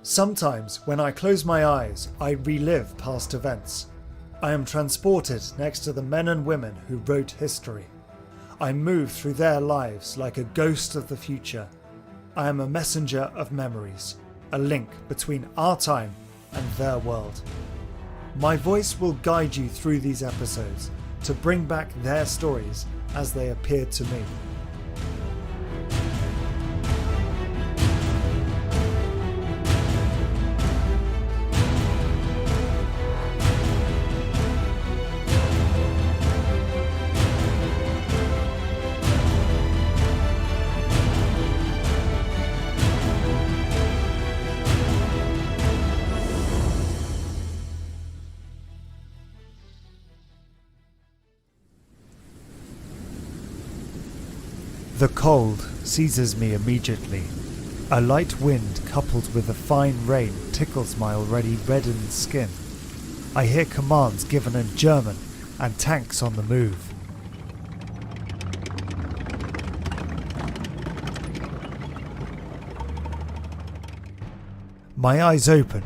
Sometimes, when I close my eyes, I relive past events. I am transported next to the men and women who wrote history. I move through their lives like a ghost of the future. I am a messenger of memories, a link between our time and their world. My voice will guide you through these episodes to bring back their stories as they appeared to me. The cold seizes me immediately. A light wind coupled with a fine rain tickles my already reddened skin. I hear commands given in German and tanks on the move. My eyes open.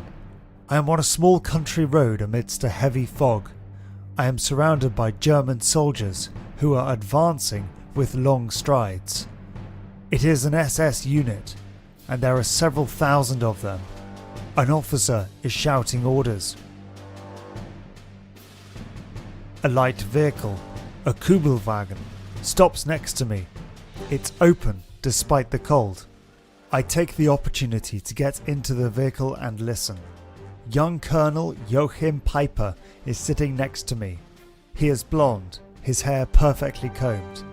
I am on a small country road amidst a heavy fog. I am surrounded by German soldiers who are advancing with long strides. It is an SS unit, and there are several thousand of them. An officer is shouting orders. A light vehicle, a Kübelwagen, stops next to me. It's open despite the cold. I take the opportunity to get into the vehicle and listen. Young Colonel Joachim Piper is sitting next to me. He is blonde, his hair perfectly combed.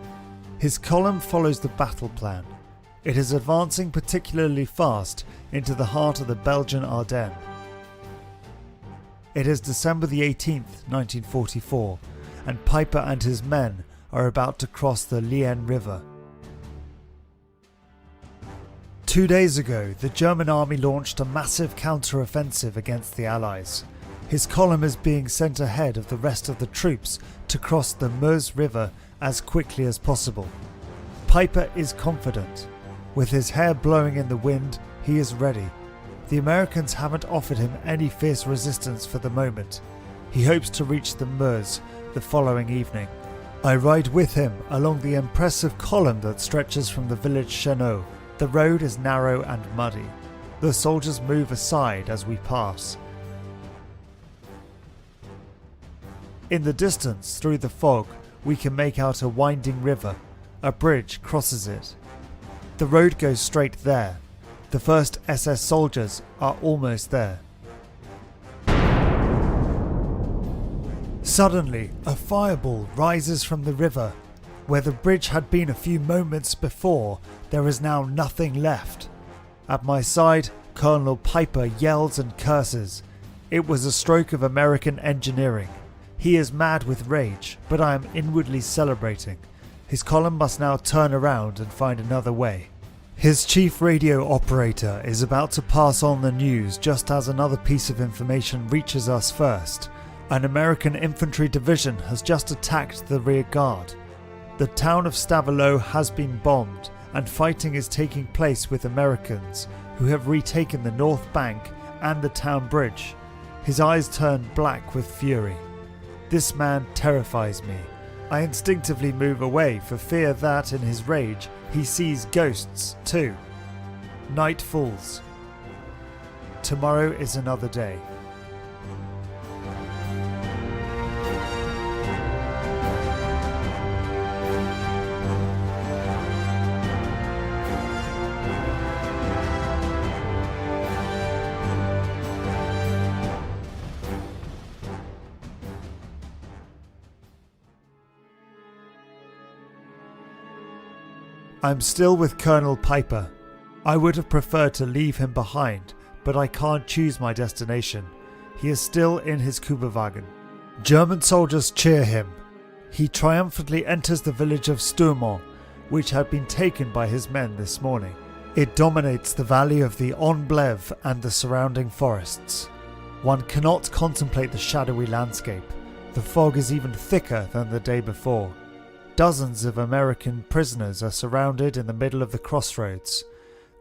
His column follows the battle plan. It is advancing particularly fast into the heart of the Belgian Ardennes. It is December the 18th, 1944, and Piper and his men are about to cross the Lienne River. 2 days ago, the German army launched a massive counter-offensive against the Allies. His column is being sent ahead of the rest of the troops to cross the Meuse River as quickly as possible. Piper is confident. With his hair blowing in the wind, he is ready. The Americans haven't offered him any fierce resistance for the moment. He hopes to reach the Meuse the following evening. I ride with him along the impressive column that stretches from the village Chenot. The road is narrow and muddy. The soldiers move aside as we pass. In the distance, through the fog, we can make out a winding river. A bridge crosses it. The road goes straight there. The first SS soldiers are almost there. Suddenly, a fireball rises from the river. Where the bridge had been a few moments before, there is now nothing left. At my side, Colonel Piper yells and curses. It was a stroke of American engineering. He is mad with rage, but I am inwardly celebrating. His column must now turn around and find another way. His chief radio operator is about to pass on the news just as another piece of information reaches us first. An American infantry division has just attacked the rear guard. The town of Stavelot has been bombed, and fighting is taking place with Americans who have retaken the north bank and the town bridge. His eyes turn black with fury. This man terrifies me. I instinctively move away for fear that, in his rage, he sees ghosts too. Night falls. Tomorrow is another day. I'm still with Colonel Piper. I would have preferred to leave him behind, but I can't choose my destination. He is still in his Kübelwagen. German soldiers cheer him. He triumphantly enters the village of Stourmont, which had been taken by his men this morning. It dominates the valley of the Onblève and the surrounding forests. One cannot contemplate the shadowy landscape. The fog is even thicker than the day before. Dozens of American prisoners are surrounded in the middle of the crossroads.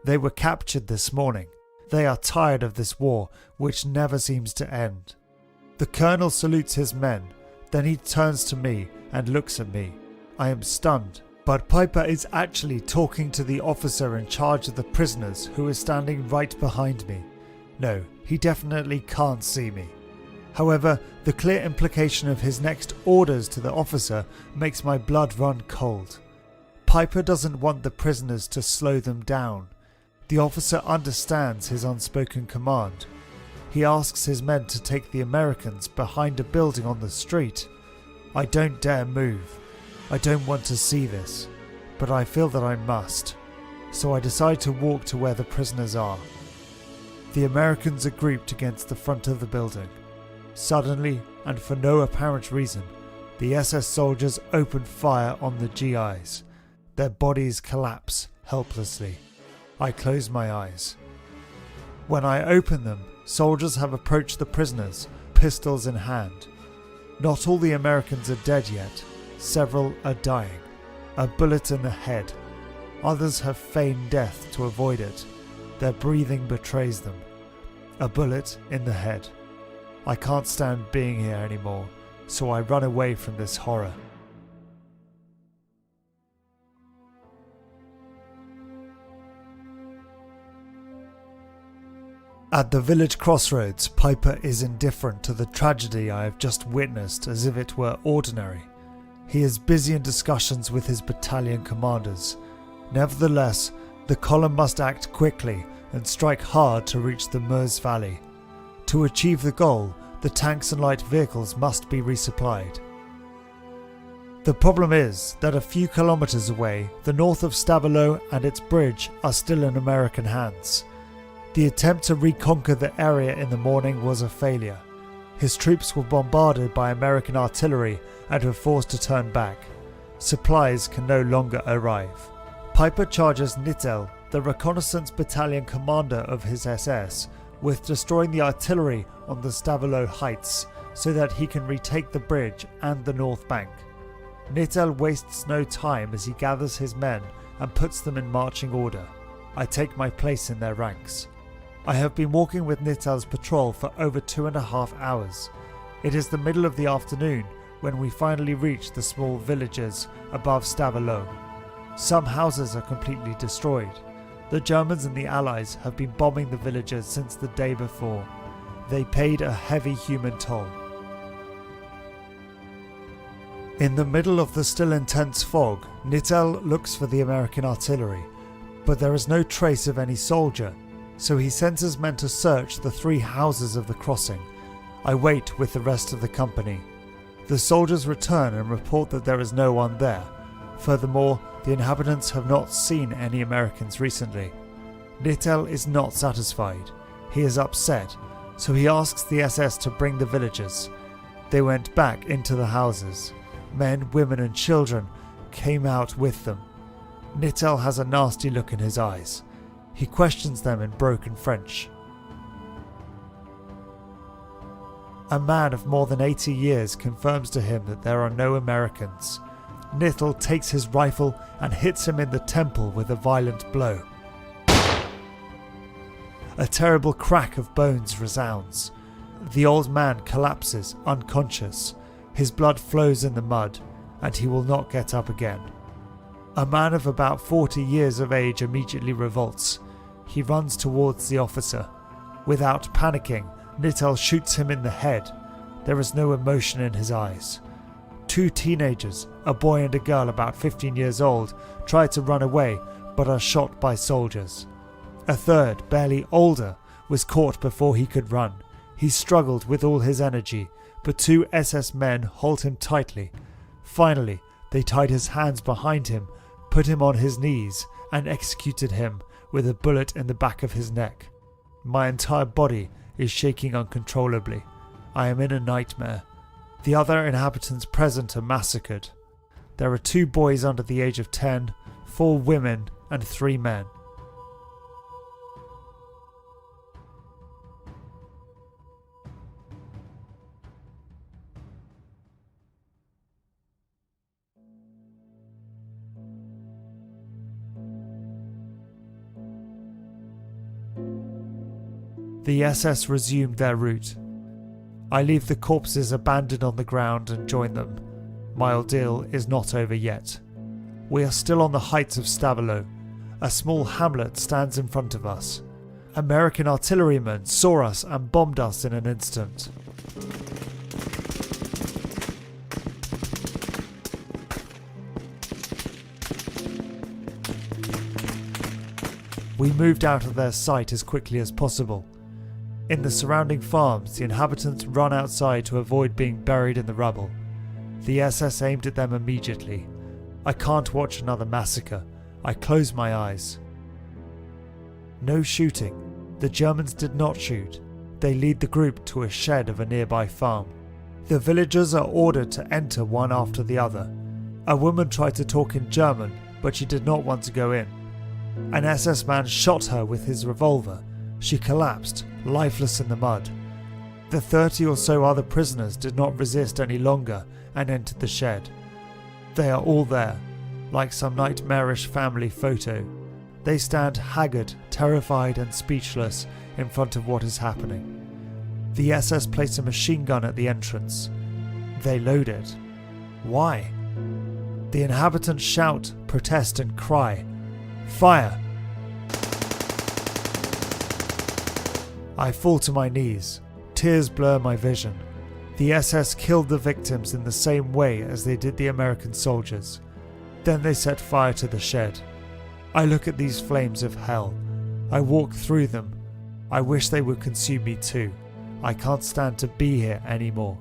They were captured this morning. They are tired of this war, which never seems to end. The colonel salutes his men, then he turns to me and looks at me. I am stunned, but Piper is actually talking to the officer in charge of the prisoners who is standing right behind me. No, he definitely can't see me. However, the clear implication of his next orders to the officer makes my blood run cold. Piper doesn't want the prisoners to slow them down. The officer understands his unspoken command. He asks his men to take the Americans behind a building on the street. I don't dare move. I don't want to see this, but I feel that I must. So I decide to walk to where the prisoners are. The Americans are grouped against the front of the building. Suddenly, and for no apparent reason, the SS soldiers open fire on the GIs. Their bodies collapse helplessly. I close my eyes. When I open them, soldiers have approached the prisoners, pistols in hand. Not all the Americans are dead yet. Several are dying. A bullet in the head. Others have feigned death to avoid it. Their breathing betrays them. A bullet in the head. I can't stand being here anymore, so I run away from this horror. At the village crossroads, Piper is indifferent to the tragedy I have just witnessed as if it were ordinary. He is busy in discussions with his battalion commanders. Nevertheless, the column must act quickly and strike hard to reach the Meuse Valley. To achieve the goal, the tanks and light vehicles must be resupplied. The problem is that a few kilometers away, the north of Stavelot and its bridge are still in American hands. The attempt to reconquer the area in the morning was a failure. His troops were bombarded by American artillery and were forced to turn back. Supplies can no longer arrive. Piper charges Nittel, the reconnaissance battalion commander of his SS, with destroying the artillery on the Stavelot heights so that he can retake the bridge and the north bank. Nittel wastes no time as he gathers his men and puts them in marching order. I take my place in their ranks. I have been walking with Nittel's patrol for over 2.5 hours. It is the middle of the afternoon when we finally reach the small villages above Stavelot. Some houses are completely destroyed. The Germans and the Allies have been bombing the villages since the day before. They paid a heavy human toll. In the middle of the still intense fog, Nittel looks for the American artillery, but there is no trace of any soldier, so he sends his men to search the 3 houses of the crossing. I wait with the rest of the company. The soldiers return and report that there is no one there. Furthermore, the inhabitants have not seen any Americans recently. Nittel is not satisfied. He is upset, so he asks the SS to bring the villagers. They went back into the houses. Men, women and children came out with them. Nittel has a nasty look in his eyes. He questions them in broken French. A man of more than 80 years confirms to him that there are no Americans. Nittel takes his rifle and hits him in the temple with a violent blow. A terrible crack of bones resounds. The old man collapses unconscious. His blood flows in the mud, and he will not get up again. A man of about 40 years of age immediately revolts. He runs towards the officer. Without panicking, Nittel shoots him in the head. There is no emotion in his eyes. 2 teenagers, a boy and a girl about 15 years old, try to run away but are shot by soldiers. A third, barely older, was caught before he could run. He struggled with all his energy, but 2 SS men hold him tightly. Finally, they tied his hands behind him, put him on his knees, and executed him with a bullet in the back of his neck. My entire body is shaking uncontrollably. I am in a nightmare. The other inhabitants present are massacred. There are 2 boys under the age of 10, 4 women, and 3 men. The SS resumed their route. I leave the corpses abandoned on the ground and join them. My ordeal is not over yet. We are still on the heights of Stavelot. A small hamlet stands in front of us. American artillerymen saw us and bombed us in an instant. We moved out of their sight as quickly as possible. In the surrounding farms, the inhabitants run outside to avoid being buried in the rubble. The SS aimed at them immediately. I can't watch another massacre. I close my eyes. No shooting. The Germans did not shoot. They lead the group to a shed of a nearby farm. The villagers are ordered to enter one after the other. A woman tried to talk in German, but she did not want to go in. An SS man shot her with his revolver. She collapsed, lifeless in the mud. The 30 or so other prisoners did not resist any longer and entered the shed. They are all there, like some nightmarish family photo. They stand haggard, terrified and speechless in front of what is happening. The SS place a machine gun at the entrance. They load it. Why? The inhabitants shout, protest and cry. Fire! I fall to my knees. Tears blur my vision. The SS killed the victims in the same way as they did the American soldiers. Then they set fire to the shed. I look at these flames of hell. I walk through them. I wish they would consume me too. I can't stand to be here anymore.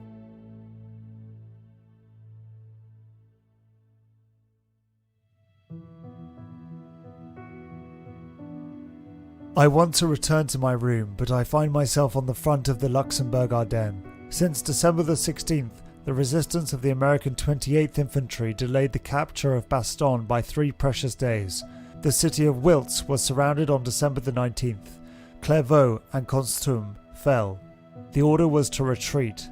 I want to return to my room, but I find myself on the front of the Luxembourg Ardennes. Since December the 16th, the resistance of the American 28th Infantry delayed the capture of Bastogne by 3 precious days. The city of Wiltz was surrounded on December the 19th. Clairvaux and Constum fell. The order was to retreat.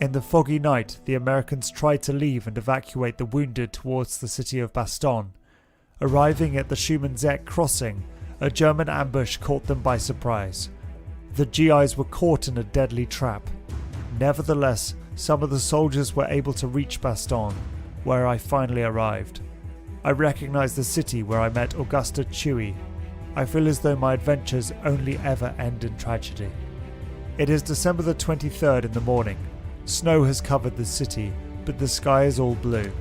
In the foggy night, the Americans tried to leave and evacuate the wounded towards the city of Bastogne. Arriving at the Schumannseck crossing, a German ambush caught them by surprise. The GIs were caught in a deadly trap. Nevertheless, some of the soldiers were able to reach Bastogne, where I finally arrived. I recognize the city where I met Augusta Chewy. I feel as though my adventures only ever end in tragedy. It is December the 23rd in the morning. Snow has covered the city, but the sky is all blue.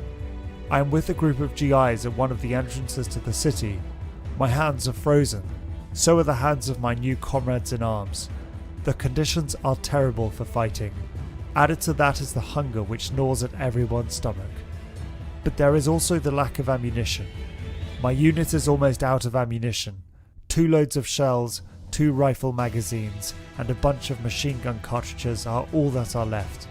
I am with a group of GIs at one of the entrances to the city. My hands are frozen. So are the hands of my new comrades in arms. The conditions are terrible for fighting. Added to that is the hunger which gnaws at everyone's stomach. But there is also the lack of ammunition. My unit is almost out of ammunition. 2 loads of shells, 2 rifle magazines, and a bunch of machine gun cartridges are all that are left.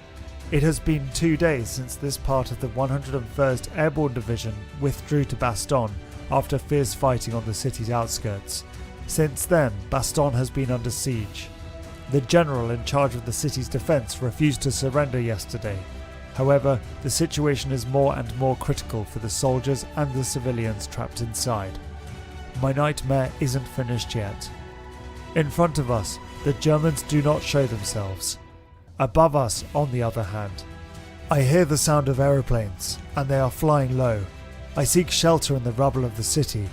It has been 2 days since this part of the 101st Airborne Division withdrew to Bastogne after fierce fighting on the city's outskirts. Since then, Bastogne has been under siege. The general in charge of the city's defence refused to surrender yesterday. However, the situation is more and more critical for the soldiers and the civilians trapped inside. My nightmare isn't finished yet. In front of us, the Germans do not show themselves. Above us, on the other hand, I hear the sound of aeroplanes, and they are flying low. I seek shelter in the rubble of the city.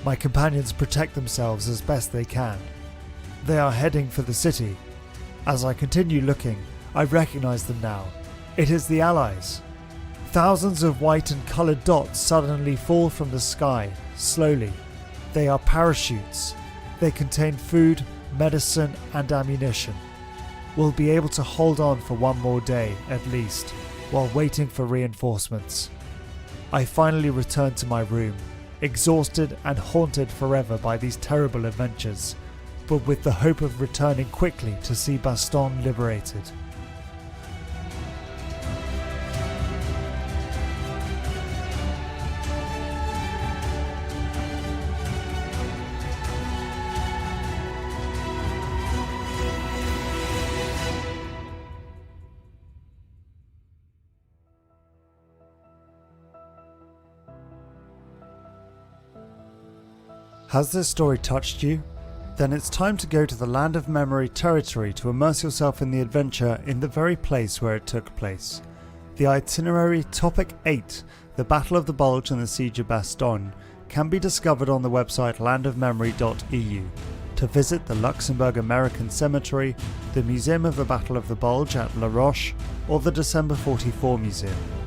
My companions protect themselves as best they can. They are heading for the city. As I continue looking, I recognize them now. It is the Allies. Thousands of white and coloured dots suddenly fall from the sky, slowly. They are parachutes. They contain food, medicine and ammunition. We'll be able to hold on for one more day, at least, while waiting for reinforcements. I finally return to my room, exhausted and haunted forever by these terrible adventures, but with the hope of returning quickly to see Bastogne liberated. Has this story touched you? then it's time to go to the Land of Memory territory to immerse yourself in the adventure in the very place where it took place. The itinerary Topic 8, the Battle of the Bulge and the Siege of Bastogne, can be discovered on the website landofmemory.eu. To visit the Luxembourg American Cemetery, the Museum of the Battle of the Bulge at La Roche, or the December 44 Museum.